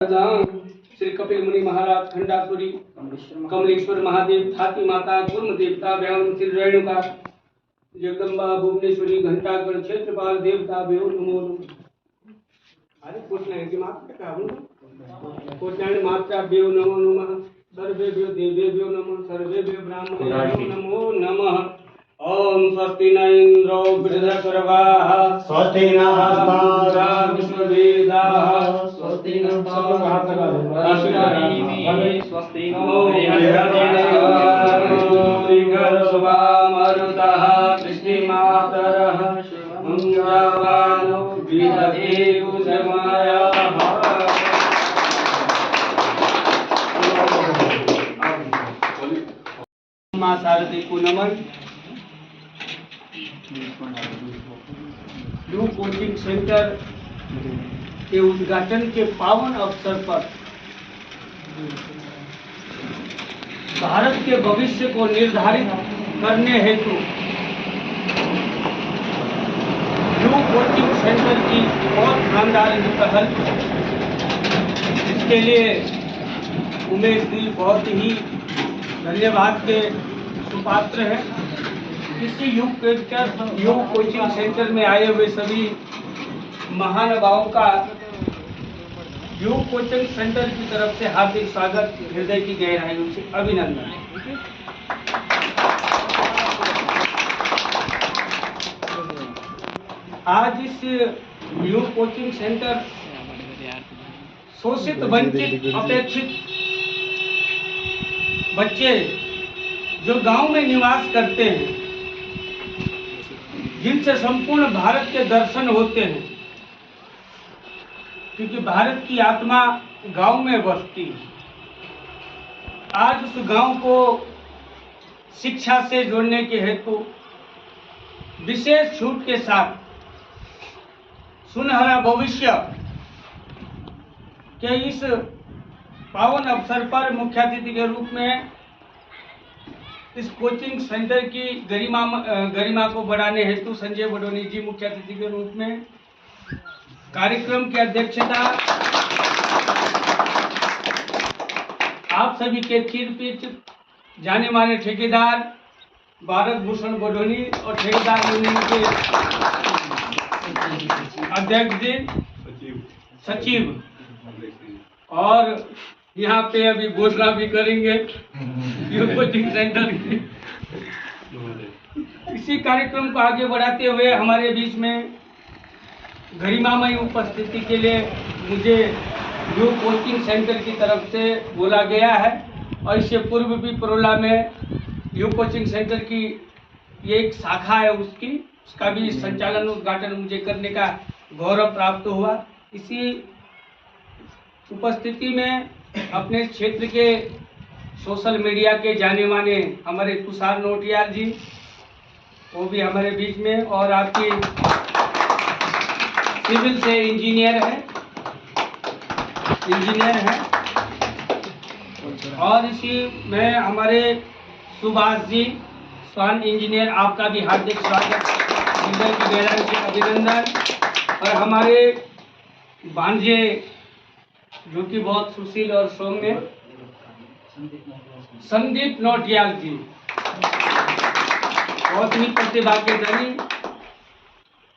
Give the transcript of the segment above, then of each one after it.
श्री कपिल मुनि महाराज, खंडासुरी, कमलेश्वर महादेव, छाती माता, कुर्म देवता, व्याम श्री रेणुका, जगदम्बा, भुवनेश्वरी, घंटागढ़, क्षेत्रपाल देवता, बेव नमो नमः। अरे पूछना है कि माता का पूछना माता बेव नमो नमः, सर्वे बेव देवे बेव नमः, सर्वे बेव ब्राह्मणे नमो नमः। ओम स्वस्ति न इंद्रो वृद्धसर्वाः, स्वस्ति नस्तारा विश्ववेदाः, स्वस्ति न स्वस्ति नो मरुतः कृष्णमातरः मंगलवानो विदधेयु जमायाः। मां शारदी को नमन। न्यू कोचिंग सेंटर के उद्घाटन के पावन अवसर पर भारत के भविष्य को निर्धारित करने हेतु न्यू कोचिंग सेंटर की बहुत शानदार पहल, इसके लिए उमेश जी बहुत ही धन्यवाद के सुपात्र हैं। इसी योग कोचिंग सेंटर में आए हुए सभी महानुभावों का योग कोचिंग सेंटर की तरफ से हार्दिक स्वागत, हृदय की गहराइयों से अभिनंदन। आज इस योग कोचिंग सेंटर शोषित, वंचित, अपेक्षित बच्चे जो गांव में निवास करते हैं, जिनसे संपूर्ण भारत के दर्शन होते हैं, क्योंकि भारत की आत्मा गांव में बसती है। आज उस गांव को शिक्षा से जोड़ने के हेतु विशेष छूट के साथ सुनहरा भविष्य के इस पावन अवसर पर मुख्य अतिथि के रूप में इस कोचिंग सेंटर की गरिमा को बढ़ाने हेतु संजय बडोनी जी मुख्य अतिथि के रूप में, कार्यक्रम की अध्यक्षता आप सभी के चिरपरिचित जाने माने ठेकेदार भारत भूषण बडोनी और ठेकेदार यूनियन के अध्यक्ष जी, सचिव, और यहाँ पे अभी घोषणा भी करेंगे कोचिंग सेंटर की। इसी कार्यक्रम को आगे बढ़ाते हुए हमारे बीच में गरिमामय उपस्थिति के लिए मुझे योग कोचिंग सेंटर की तरफ से बोला गया है, और इससे पूर्व भी परोला में योग कोचिंग सेंटर की ये एक शाखा है, उसका भी संचालन उद्घाटन मुझे करने का गौरव प्राप्त हुआ। इसी उपस्थिति में अपने क्षेत्र के सोशल मीडिया के जाने माने हमारे तुषार नोटियाल जी, वो भी हमारे बीच में, और आपकी सिविल से इंजीनियर हैं, और इसी में हमारे सुभाष जी, स्वान इंजीनियर, आपका भी हार्दिक स्वागत, हृदय की गहराई से अभिनंदन। और हमारे भांजे जो कि बहुत सुशील और सौम्य, संदीप नोटियाल जी, बहुत ही प्रतिभा के धनी,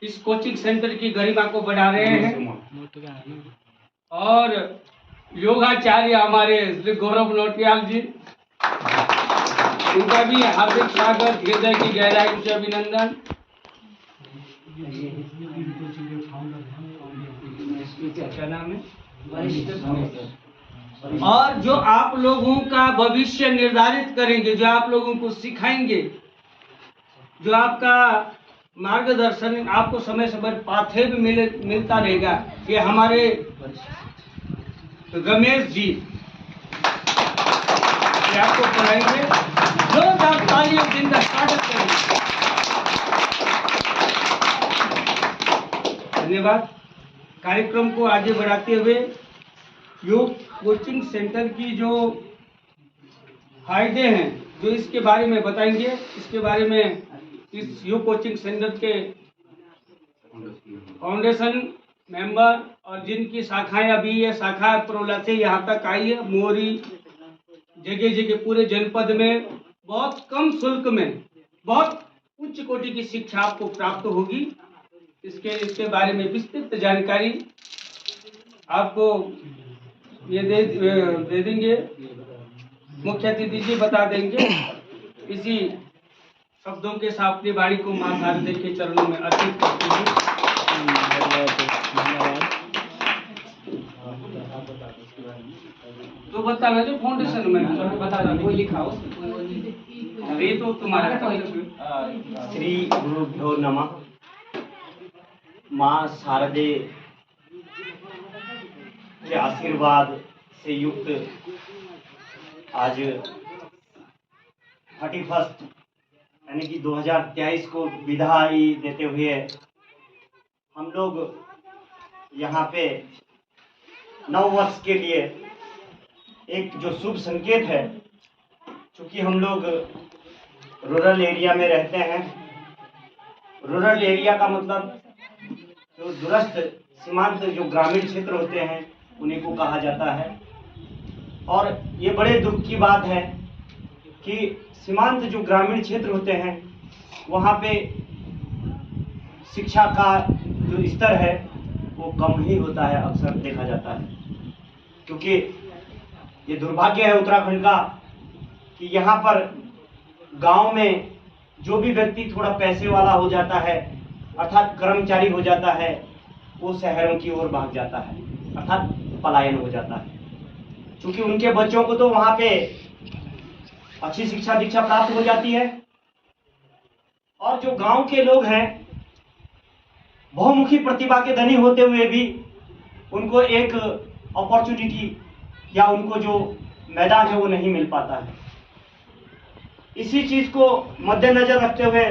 इस कोचिंग सेंटर की गरिमा को बढ़ा रहे हैं। और योगाचार्य हमारे श्री गौरव नोटियाल जी, उनका भी हार्दिक स्वागत, हृदय की गहराई से अभिनंदन। क्या नाम है? और जो आप लोगों का भविष्य निर्धारित करेंगे, जो आप लोगों को सिखाएंगे, जो आपका मार्गदर्शन आपको समय समय पाथे भी मिलता रहेगा, ये हमारे रमेश जी ये आपको पढ़ाएंगे। जोरदार तालियों से इनका स्वागत करेंगे। धन्यवाद। कार्यक्रम को आगे बढ़ाते हुए योग कोचिंग सेंटर की जो फायदे हैं, जो इसके बारे में बताएंगे, इसके बारे में इस योग कोचिंग सेंटर के फाउंडेशन मेंबर और जिनकी शाखाएं अभी ये शाखा पुरोला से यहाँ तक आई है, मोरी जगह जगह पूरे जनपद में बहुत कम शुल्क में बहुत उच्च कोटि की शिक्षा आपको प्राप्त होगी। इसके बारे में विस्तृत जानकारी आपको ये दे देंगे, मुख्य अतिथि जी बता देंगे। इसी शब्दों के साथ अपनी वाणी को मां शारदे के चरणों में अर्पित करते हैं। तो बताना जो फाउंडेशन में बता देना, कोई लिखा हो ये तो तुम्हारा श्री गुरुभ्यो नमः। माँ शारदे के आशीर्वाद से युक्त आज 31 यानी कि 2023 को विदाई देते हुए हम लोग यहाँ पे 9 वर्ष के लिए एक जो शुभ संकेत है, क्योंकि हम लोग रूरल एरिया में रहते हैं। रूरल एरिया का मतलब जो दूरस्थ सीमांत जो ग्रामीण क्षेत्र होते हैं उन्हीं को कहा जाता है। और ये बड़े दुख की बात है कि सीमांत जो ग्रामीण क्षेत्र होते हैं वहाँ पे शिक्षा का जो स्तर है वो कम ही होता है, अक्सर देखा जाता है। क्योंकि ये दुर्भाग्य है उत्तराखंड का कि यहाँ पर गांव में जो भी व्यक्ति थोड़ा पैसे वाला हो जाता है अर्थात कर्मचारी हो जाता है, वो शहरों की ओर भाग जाता है, अर्थात पलायन हो जाता है। क्योंकि उनके बच्चों को तो वहाँ पे अच्छी शिक्षा दीक्षा प्राप्त हो जाती है। और जो गांव के लोग हैं बहुमुखी प्रतिभा के धनी होते हुए भी उनको एक अपॉर्चुनिटी या उनको जो मैदान है वो नहीं मिल पाता है। इसी चीज को मद्देनजर रखते हुए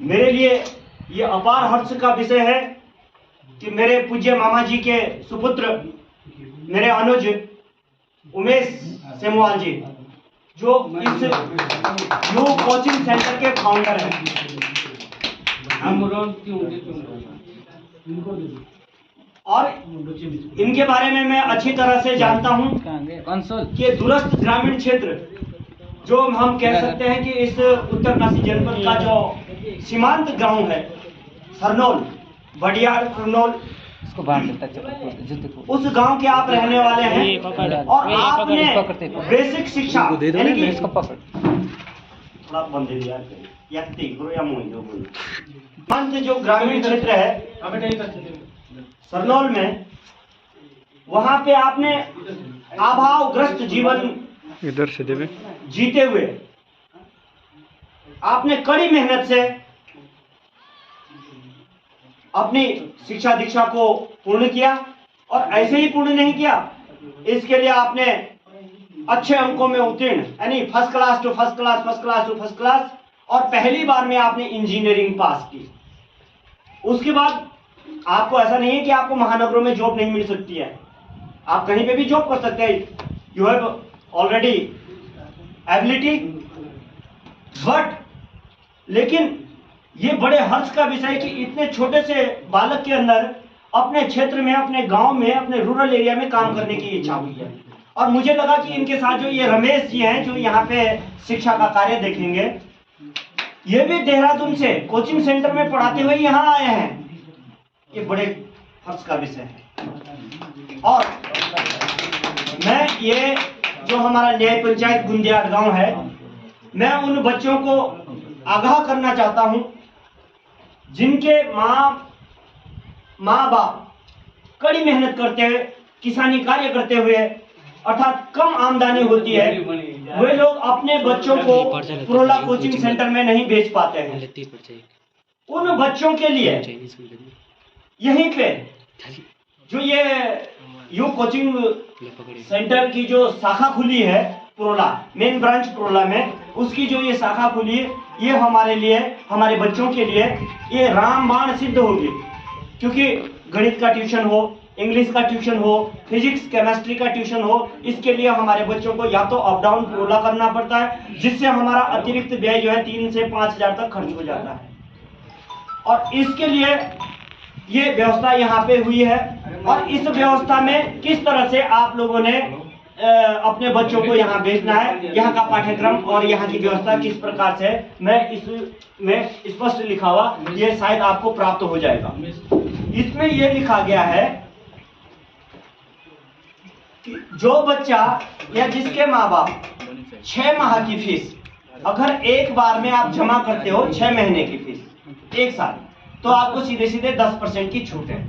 मेरे लिए ये अपार हर्ष का विषय है कि मेरे पूज्य मामा जी के सुपुत्र मेरे अनुज उमेश सेमवाल जी जो इस यू कोचिंग सेंटर के फाउंडर हैं, और इनके बारे में मैं अच्छी तरह से जानता हूं कि दूरस्थ ग्रामीण क्षेत्र जो हम कह सकते हैं कि इस उत्तरकाशी जनपद का जो सीमांत गांव है सरनोल, बडियार सरनोल, उस गांव के आप रहने वाले हैं और आपने बेसिक शिक्षा यानी कि जो ग्रामीण क्षेत्र है सरनौल में, वहां पे आपने अभावग्रस्त जीवन इधर से देवे जीते हुए आपने कड़ी मेहनत से अपनी शिक्षा दीक्षा को पूर्ण किया। और ऐसे ही पूर्ण नहीं किया, इसके लिए आपने अच्छे अंकों में उत्तीर्ण यानी first class to first class, first class to first class, और पहली बार में आपने इंजीनियरिंग पास की। उसके बाद आपको ऐसा नहीं है कि आपको महानगरों में जॉब नहीं मिल सकती है, आप कहीं पे भी जॉब कर सकते हैं, you have already ability. But लेकिन ये बड़े हर्ष का विषय है कि इतने छोटे से बालक के अंदर अपने क्षेत्र में, अपने गांव में, अपने रूरल एरिया में काम करने की इच्छा हुई है। और मुझे लगा कि इनके साथ जो ये रमेश जी हैं जो यहाँ पे शिक्षा का कार्य देखेंगे, ये भी देहरादून से कोचिंग सेंटर में पढ़ाते हुए यहाँ आए हैं, ये बड़े हर्ष का विषय है। और मैं ये जो हमारा न्याय पंचायत गुंदियाट गांव है, मैं उन बच्चों को आगाह करना चाहता हूं जिनके माँ बाप कड़ी मेहनत करते हुए, किसानी कार्य करते हुए, अर्थात कम आमदनी होती है, वे लोग अपने बच्चों को पुरोला कोचिंग सेंटर में नहीं भेज पाते हैं। उन बच्चों के लिए यहीं पे जो ये यू कोचिंग सेंटर की जो शाखा खुली है पुरोला, मेन ब्रांच पुरोला में, उसकी जो ये शाखा खुली है, ये हमारे लिए, हमारे बच्चों के लिए ये रामबाण सिद्ध होगी। क्योंकि गणित का ट्यूशन हो, इंग्लिश का ट्यूशन हो, फिजिक्स केमिस्ट्री का ट्यूशन हो, इसके लिए हमारे बच्चों को या तो अप डाउन पुरोला करना पड़ता है, जिससे हमारा अतिरिक्त व्यय जो है 3 से 5 हजार तक खर्च हो जाता है। और इसके लिए ये व्यवस्था यहाँ पे हुई है। और इस व्यवस्था में किस तरह से आप लोगों ने अपने बच्चों को यहाँ भेजना है, यहाँ का पाठ्यक्रम और यहाँ की व्यवस्था किस प्रकार से, मैं इसमें स्पष्ट लिखा हुआ, ये शायद आपको प्राप्त हो जाएगा। इसमें ये लिखा गया है कि जो बच्चा या जिसके माँ बाप 6 माह की फीस अगर एक बार में आप जमा करते हो, 6 महीने की फीस एक साल, तो आपको सीधे सीधे 10% की छूट है।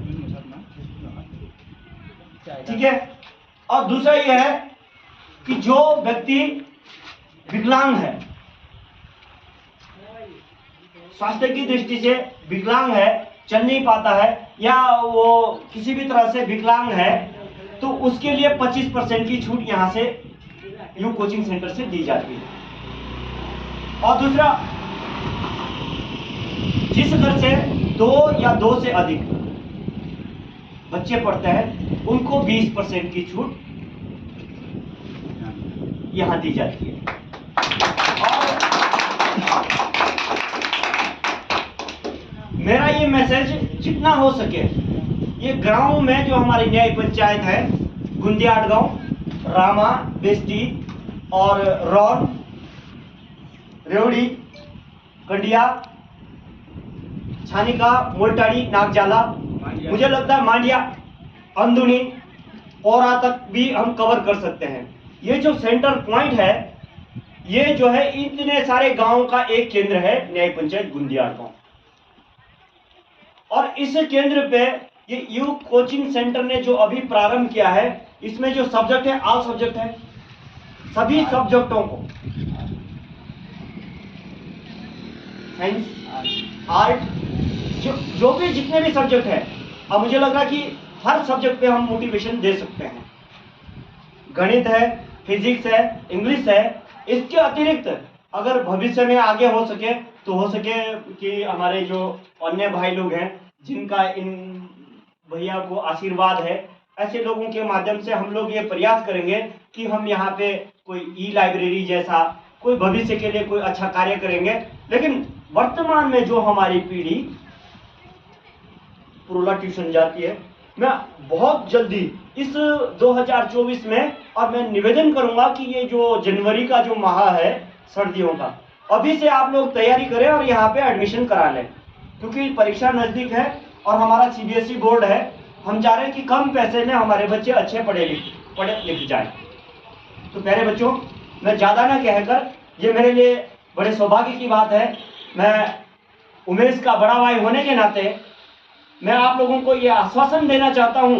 ठीक है। और दूसरा यह है कि जो व्यक्ति विकलांग है, स्वास्थ्य की दृष्टि से विकलांग है, चल नहीं पाता है या वो किसी भी तरह से विकलांग है, तो उसके लिए 25% की छूट यहां से यू कोचिंग सेंटर से दी जाती है। और दूसरा, जिस घर से 2 या 2 से अधिक बच्चे पढ़ते हैं, उनको 20% की छूट यहां दी जाती है। और मेरा ये मैसेज जितना हो सके, ये गांव में जो हमारी न्याय पंचायत है, गुंदियाड़ गांव, रामा, बेस्टी और रौन, रेवड़ी, कंडिया, छानिका, मोलटाड़ी, नागजाला, मुझे लगता है मांडिया, अंदुनी, औरा तक भी हम कवर कर सकते हैं। ये जो सेंटर पॉइंट है, ये जो है इतने सारे गांवों का एक केंद्र है, न्याय पंचायत गुंदियाड़ गांव। और इस केंद्र पे ये यू कोचिंग सेंटर ने जो अभी प्रारंभ किया है, इसमें जो सब्जेक्ट है, ऑल सब्जेक्ट है, सभी सब्जेक्टों को, साइंस, आर्ट, जो भी जितने भी सब्जेक्ट है, अब मुझे लग रहा है कि हर सब्जेक्ट पे हम मोटिवेशन दे सकते हैं। गणित है, फिजिक्स है, इंग्लिश है। इसके अतिरिक्त अगर भविष्य में आगे हो सके तो हो सके कि हमारे जो अन्य भाई लोग हैं, जिनका इन भैया को आशीर्वाद है, ऐसे लोगों के माध्यम से हम लोग ये प्रयास करेंगे कि हम यहाँ पे कोई ई लाइब्रेरी जैसा कोई भविष्य के लिए कोई अच्छा कार्य करेंगे। लेकिन वर्तमान में जो हमारी पीढ़ी पुरोला ट्यूशन जाती है, मैं बहुत जल्दी इस 2024 में, और मैं निवेदन करूंगा कि ये जो जनवरी का जो माह है सर्दियों का, अभी से आप लोग तैयारी करें और यहाँ पे एडमिशन करा लें, क्योंकि परीक्षा नजदीक है और हमारा सीबीएसई बोर्ड है। हम चाह रहे हैं कि कम पैसे में हमारे बच्चे अच्छे पढ़े लिख जाए। तो प्यारे बच्चों, मैं ज़्यादा ना कहकर, ये मेरे लिए बड़े सौभाग्य की बात है, मैं उमेश का बड़ा भाई होने के नाते मैं आप लोगों को ये आश्वासन देना चाहता हूँ